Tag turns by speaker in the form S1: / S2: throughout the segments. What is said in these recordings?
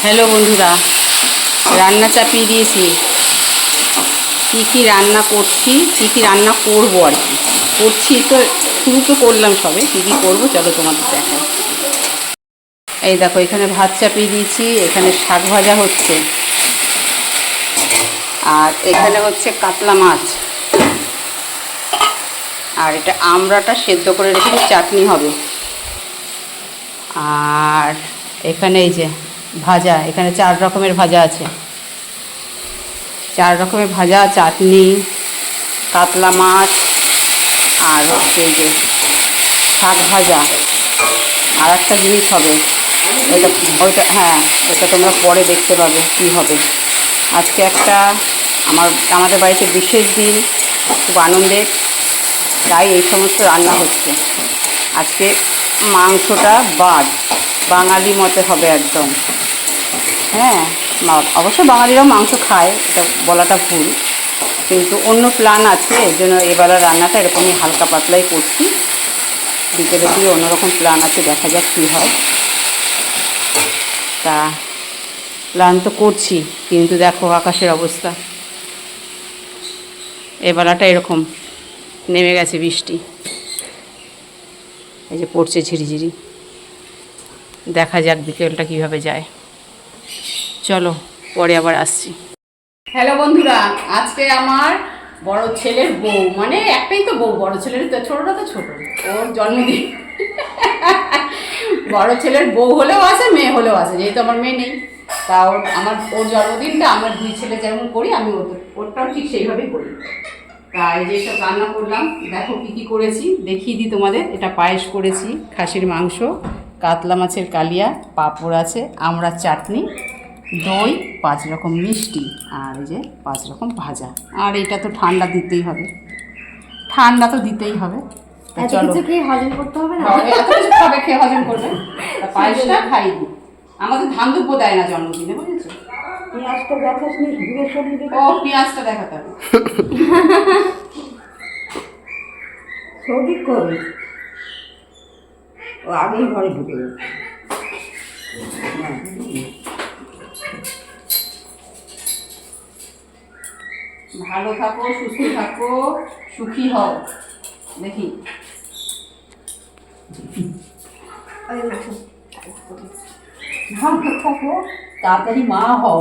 S1: Hello বন্ধুরা, রান্না চাপিয়ে দিয়েছি। কি রান্না করছি, কি রান্না করবো আর কি করছি, তো শুরু তো করলাম সবে। কি করবো চলো তোমাদের দেখাই। এই দেখো, এখানে ভাত চাপিয়ে দিয়েছি, এখানে শাক ভাজা হচ্ছে, আর এখানে হচ্ছে কাতলা মাছ, আর এটা আমড়াটা সেদ্ধ করে রেখেছি, চাটনি হবে। আর এখানে এই যে ভাজা, এখানে 4 রকমের ভাজা আছে, 4 রকমের ভাজা, চাটনি, কাতলা মাছ, আর হচ্ছে এই যে শাক ভাজা। আর একটা জিনিস হবে, ওইটা তোমরা পরে দেখতে পাবে কি হবে। আজকে আমাদের বাড়িতে বিশেষ দিন, খুব আনন্দের, তাই এই সমস্ত রান্না হচ্ছে। আজকে মাংসটা বাঙালি মতে হবে একদম। হ্যাঁ, অবশ্য বাঙালিরাও মাংস খায়, এটা বলাটা ভুল, কিন্তু অন্য প্ল্যান আছে, এর জন্য এবেলা রান্নাটা এরকমই হালকা পাতলাই করছি। বিকেলে দিয়ে অন্যরকম প্ল্যান আছে, দেখা যাক কী হয়। তা প্ল্যান তো করছি, কিন্তু দেখো আকাশের অবস্থা, এবেলাটা এরকম নেমে গেছে বৃষ্টি, এই যে পড়ছে ঝিরিঝিরি। দেখা যাক বিকেলটা কীভাবে যায়। চলো পরে আবার আসছি। হ্যালো বন্ধুরা, আজকে আমার বড় ছেলের বউ, মানে একটাই তো বউ, বড় ছেলের তো, ছোটটা তো ছোট, ওর জন্মদিন। বড় ছেলের বউ হলেও আছে, মেয়ে হলেও আছে, যেহেতু আমার মেয়ে নেই, তা ওর জন্মদিনটা আমরা 2 ছেলে যেমন করি, আমি ওরটাও ঠিক সেইভাবেই করি। তা এই যে সব রান্না করলাম, দেখো কি করেছি দেখিয়ে দিই তোমাদের। এটা পায়েস করেছি, খাসির মাংস, কাতলা মাছের কালিয়া, পাঁপড় আছে, আমড়ার চাটনি, দই, 5 রকম মিষ্টি, আর এই যে 5 রকম ভাজা। আর এটা তো ঠান্ডা দিতেই হবে, ঠান্ডা তো দিতেই হবে। চলো, খেয়ে হজম করতে হবে না, এত কিছু খাবে, খেয়ে হজম করবে। পায়েসটা খাই দিই, আমাদের ধান দুব্য দেয় না জন্মদিনে, বুঝেছো? পেঁয়াজটা দেখাস নি, ও পেঁয়াজটা দেখাতে হবে। সৌদিক করবে, ও আগেই ঘরে ঢুকে যাবে। ভালো থাকো, সুস্থ থাকো, সুখী হও। দেখি ভালো থাকো, তাড়াতাড়ি মা হও।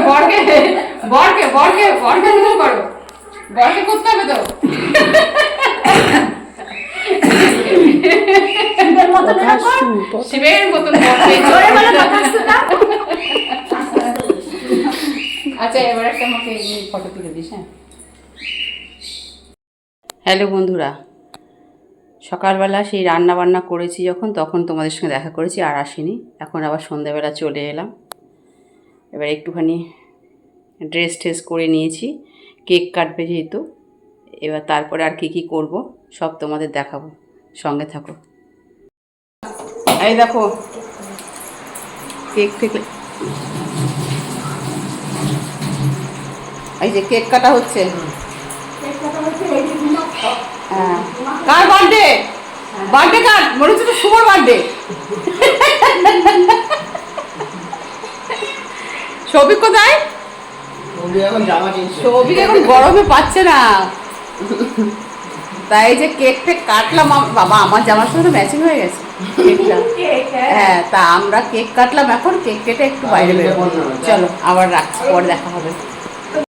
S1: বরকে বরকে বরকে বরকে শুরু করো, বরকে করতে হবে তো। শিবের মতন। আচ্ছা, এবার একটা আমাকে ফটো তুলে দিস। হ্যাঁ, হ্যালো বন্ধুরা, সকালবেলা সেই রান্না বান্না করেছি যখন, তখন তোমাদের সঙ্গে দেখা করেছি, আর আসিনি। এখন আবার সন্ধ্যাবেলা চলে এলাম। এবার একটুখানি ড্রেস করে নিয়েছি, কেক কাটবে যেহেতু। এবার তারপরে আর কি করব সব তোমাদের দেখাবো, সঙ্গে থাকো। এই দেখো, কেক থেকে এই যে কেক কাটা হচ্ছে। হ্যাঁ, কার বার্থডে? বার্থডে কার? মনে হচ্ছে তো শুভর বার্থডে। সৌভিক কোথায়? সৌভিক এখন গরমে পাচ্ছে না, তাই যে কেক কাটলাম। বাবা, আমার জামার সাথে ম্যাচিং হয়ে গেছে কেকটা। হ্যাঁ, তা আমরা কেক কাটলাম, এখন কেক কেটে একটু বাইরে বেরোবো। চলো আবার রাখছি, পরে দেখা হবে।